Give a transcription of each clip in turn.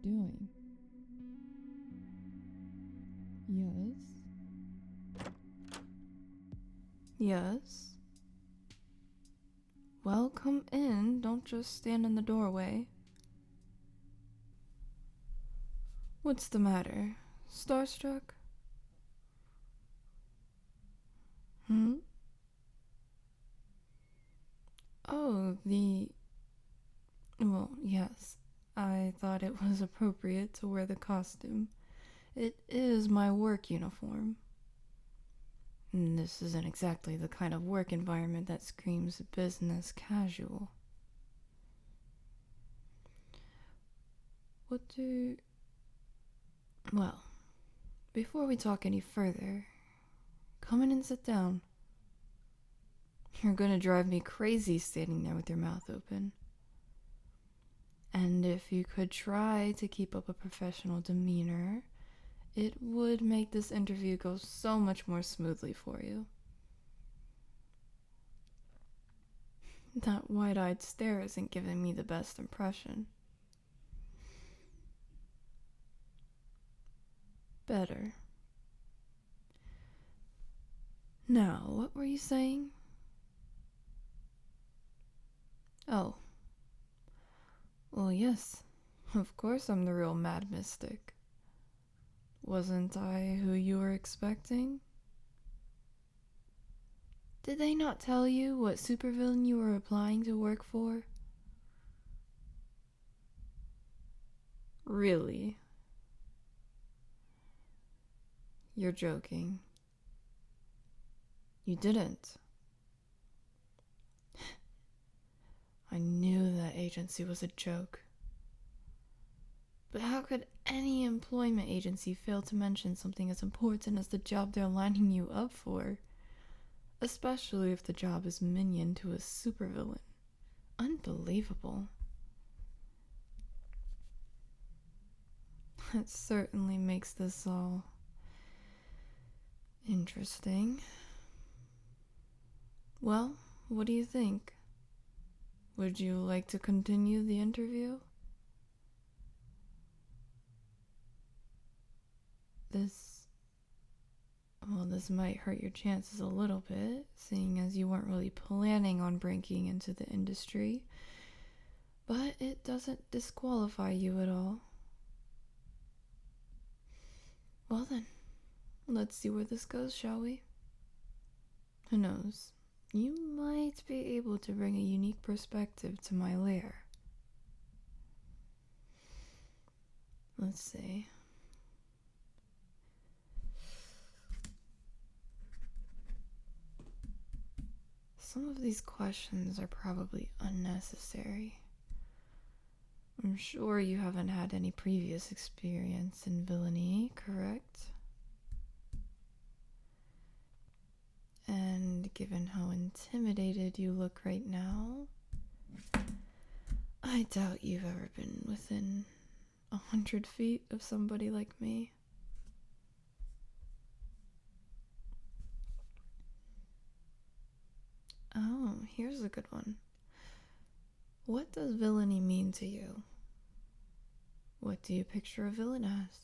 you're doing. Yes? Yes? Well, come in. Don't just stand in the doorway. What's the matter? Starstruck? Hmm? Oh, Well, yes. I thought it was appropriate to wear the costume. It is my work uniform. This isn't exactly the kind of work environment that screams business casual. Well, before we talk any further, come in and sit down. You're gonna drive me crazy standing there with your mouth open. And if you could try to keep up a professional demeanor, it would make this interview go so much more smoothly for you. That wide-eyed stare isn't giving me the best impression. Better. Now, what were you saying? Oh. Well, yes. Of course I'm the real Mad Mystic. Wasn't I who you were expecting? Did they not tell you what supervillain you were applying to work for? Really? You're joking. You didn't. I knew that agency was a joke. But how could any employment agency fail to mention something as important as the job they're lining you up for? Especially if the job is minion to a supervillain. Unbelievable. That certainly makes this all interesting. Well, what do you think? Would you like to continue the interview? This might hurt your chances a little bit, seeing as you weren't really planning on breaking into the industry, but it doesn't disqualify you at all. Well then, let's see where this goes, shall we? Who knows? You might be able to bring a unique perspective to my lair. Let's see. Some of these questions are probably unnecessary. I'm sure you haven't had any previous experience in villainy, correct? And given how intimidated you look right now, I doubt you've ever been within 100 feet of somebody like me. Oh, here's a good one. What does villainy mean to you? What do you picture a villain as?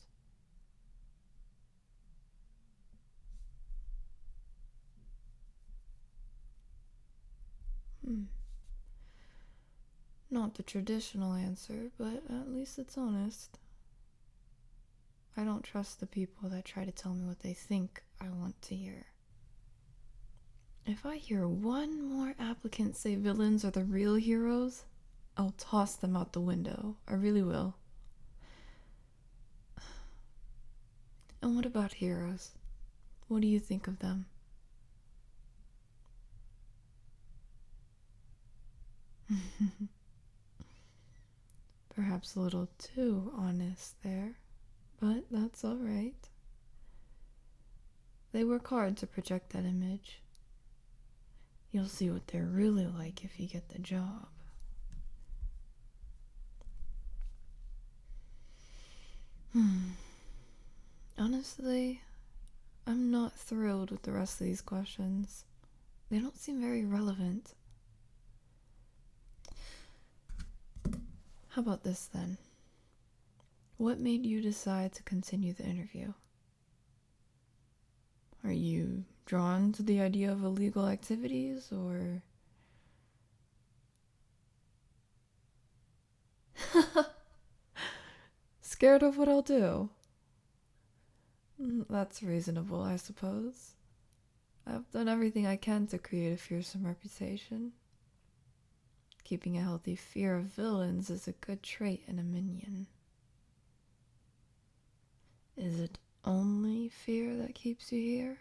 Not the traditional answer, but at least it's honest. I don't trust the people that try to tell me what they think I want to hear. If I hear one more applicant say villains are the real heroes, I'll toss them out the window. I really will. And what about heroes? What do you think of them? Perhaps a little too honest there, but that's alright. They work hard to project that image. You'll see what they're really like if you get the job. Honestly, I'm not thrilled with the rest of these questions. They don't seem very relevant. How about this then? What made you decide to continue the interview? Are you drawn to the idea of illegal activities, or... Scared of what I'll do? That's reasonable, I suppose. I've done everything I can to create a fearsome reputation. Keeping a healthy fear of villains is a good trait in a minion. Is it only fear that keeps you here?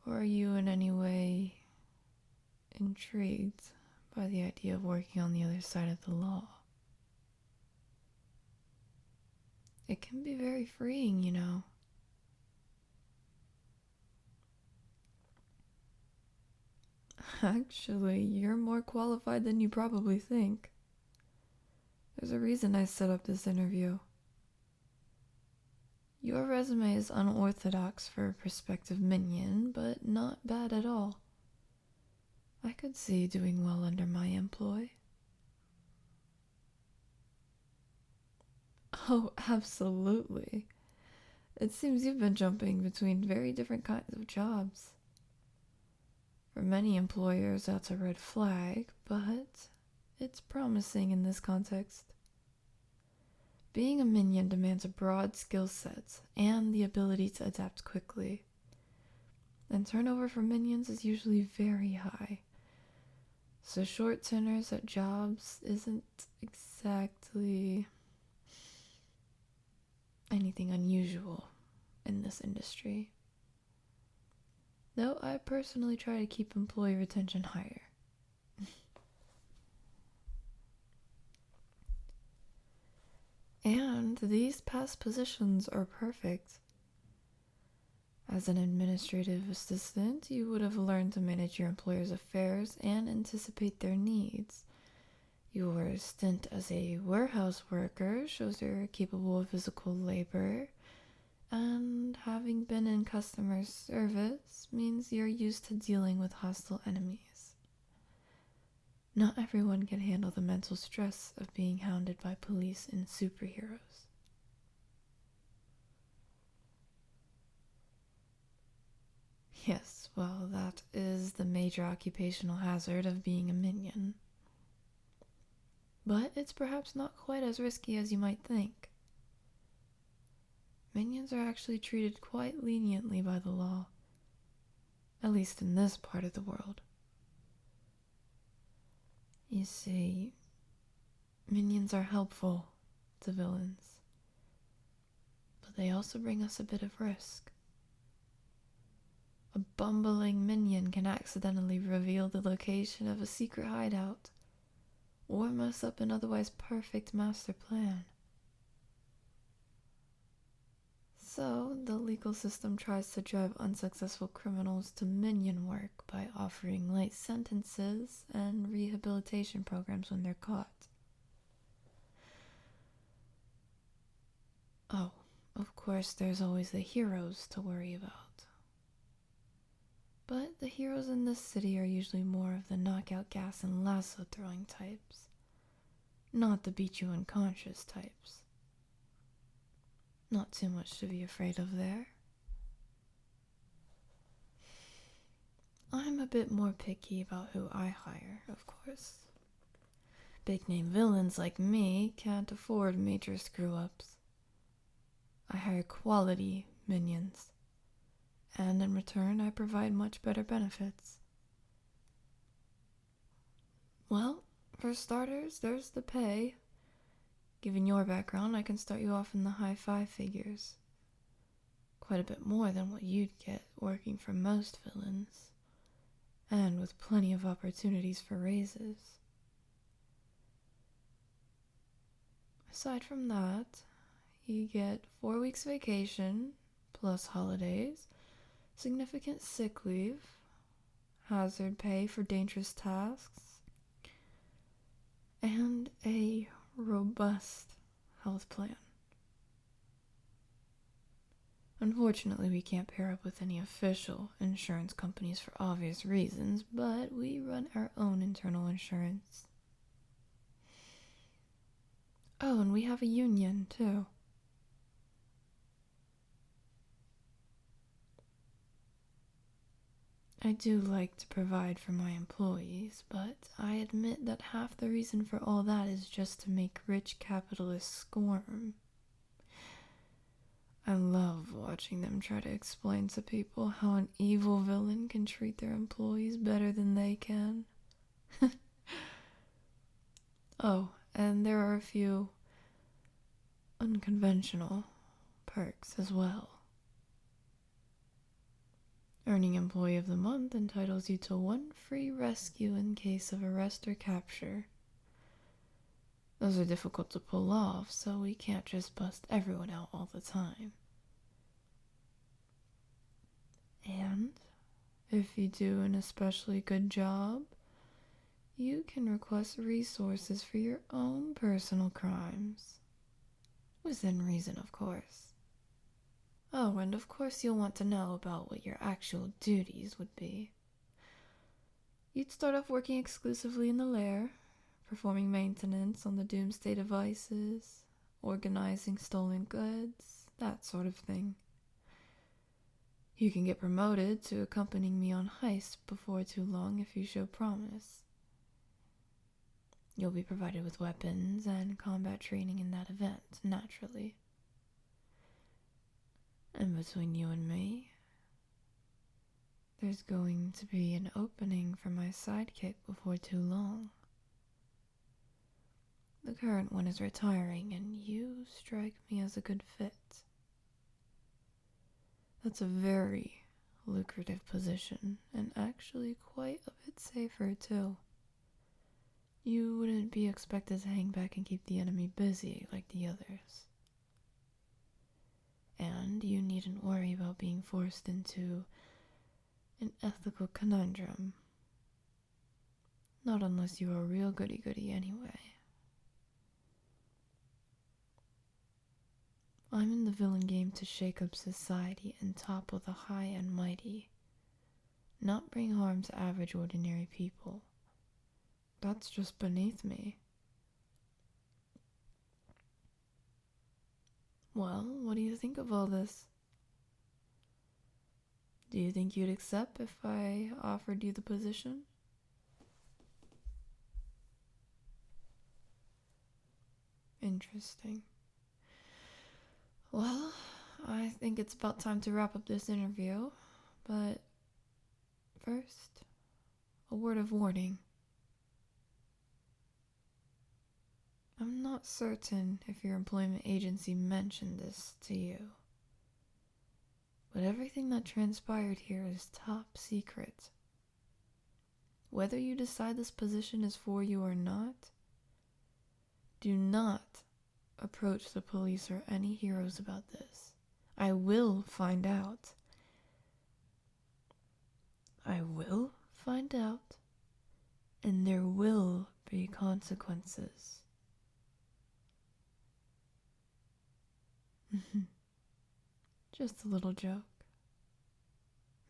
Or are you in any way intrigued by the idea of working on the other side of the law? It can be very freeing, you know. Actually, you're more qualified than you probably think. There's a reason I set up this interview. Your resume is unorthodox for a prospective minion, but not bad at all. I could see you doing well under my employ. Oh, absolutely. It seems you've been jumping between very different kinds of jobs. For many employers, that's a red flag, but it's promising in this context. Being a minion demands a broad skill set and the ability to adapt quickly. And turnover for minions is usually very high. So short tenures at jobs isn't exactly anything unusual in this industry. Though I personally try to keep employee retention higher. And these past positions are perfect. As an administrative assistant, you would have learned to manage your employer's affairs and anticipate their needs. Your stint as a warehouse worker shows you're capable of physical labor, and having been in customer service means you're used to dealing with hostile enemies. Not everyone can handle the mental stress of being hounded by police and superheroes. Yes, well, that is the major occupational hazard of being a minion. But it's perhaps not quite as risky as you might think. Minions are actually treated quite leniently by the law, at least in this part of the world. You see, minions are helpful to villains, but they also bring us a bit of risk. A bumbling minion can accidentally reveal the location of a secret hideout, or mess up an otherwise perfect master plan. So, the legal system tries to drive unsuccessful criminals to minion work by offering light sentences and rehabilitation programs when they're caught. Oh, of course, there's always the heroes to worry about. But the heroes in this city are usually more of the knockout gas and lasso throwing types, not the beat you unconscious types. Not too much to be afraid of there. I'm a bit more picky about who I hire, of course. Big-name villains like me can't afford major screw-ups. I hire quality minions, and in return I provide much better benefits. Well, for starters, there's the pay. Given your background, I can start you off in the high five figures. Quite a bit more than what you'd get working for most villains, and with plenty of opportunities for raises. Aside from that, you get 4 weeks vacation, plus holidays, significant sick leave, hazard pay for dangerous tasks, and a robust health plan. Unfortunately, we can't pair up with any official insurance companies for obvious reasons, but we run our own internal insurance. Oh, and we have a union, too. I do like to provide for my employees, but I admit that half the reason for all that is just to make rich capitalists squirm. I love watching them try to explain to people how an evil villain can treat their employees better than they can. Oh, and there are a few unconventional perks as well. Earning Employee of the Month entitles you to 1 free rescue in case of arrest or capture. Those are difficult to pull off, so we can't just bust everyone out all the time. And if you do an especially good job, you can request resources for your own personal crimes. Within reason, of course. Oh, and of course you'll want to know about what your actual duties would be. You'd start off working exclusively in the lair, performing maintenance on the doomsday devices, organizing stolen goods, that sort of thing. You can get promoted to accompanying me on heists before too long if you show promise. You'll be provided with weapons and combat training in that event, naturally. And between you and me, there's going to be an opening for my sidekick before too long. The current one is retiring, and you strike me as a good fit. That's a very lucrative position, and actually quite a bit safer, too. You wouldn't be expected to hang back and keep the enemy busy like the others. And you needn't worry about being forced into an ethical conundrum. Not unless you are a real goody-goody anyway. I'm in the villain game to shake up society and topple the high and mighty, not bring harm to average ordinary people. That's just beneath me. Well, what do you think of all this? Do you think you'd accept if I offered you the position? Interesting. Well, I think it's about time to wrap up this interview, but first, a word of warning. I'm not certain if your employment agency mentioned this to you, but everything that transpired here is top secret. Whether you decide this position is for you or not, do not approach the police or any heroes about this. I will find out. I will find out, and there will be consequences. Just a little joke.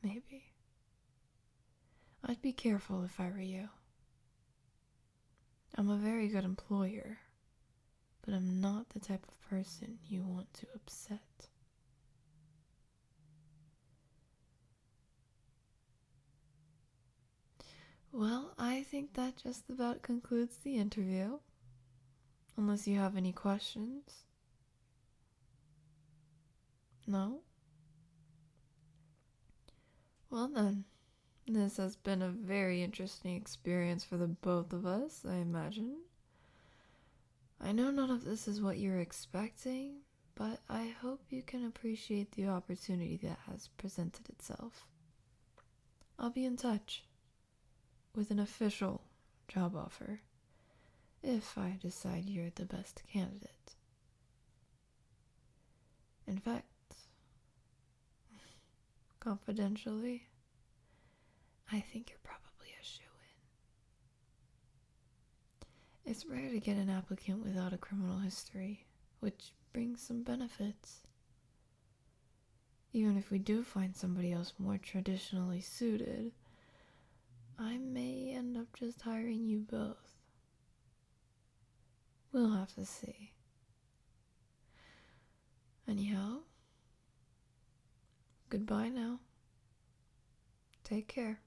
Maybe. I'd be careful if I were you. I'm a very good employer, but I'm not the type of person you want to upset. Well, I think that just about concludes the interview. Unless you have any questions. No? Well then, this has been a very interesting experience for the both of us, I imagine. I know none of this is what you're expecting, but I hope you can appreciate the opportunity that has presented itself. I'll be in touch with an official job offer if I decide you're the best candidate. In fact, confidentially, I think you're probably a shoo-in. It's rare to get an applicant without a criminal history, which brings some benefits. Even if we do find somebody else more traditionally suited, I may end up just hiring you both. We'll have to see. Anyhow, goodbye now. Take care.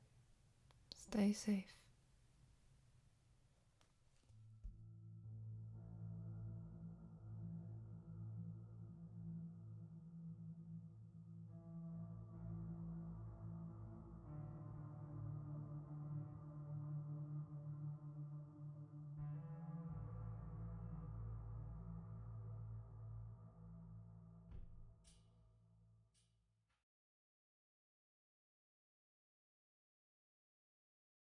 Stay safe.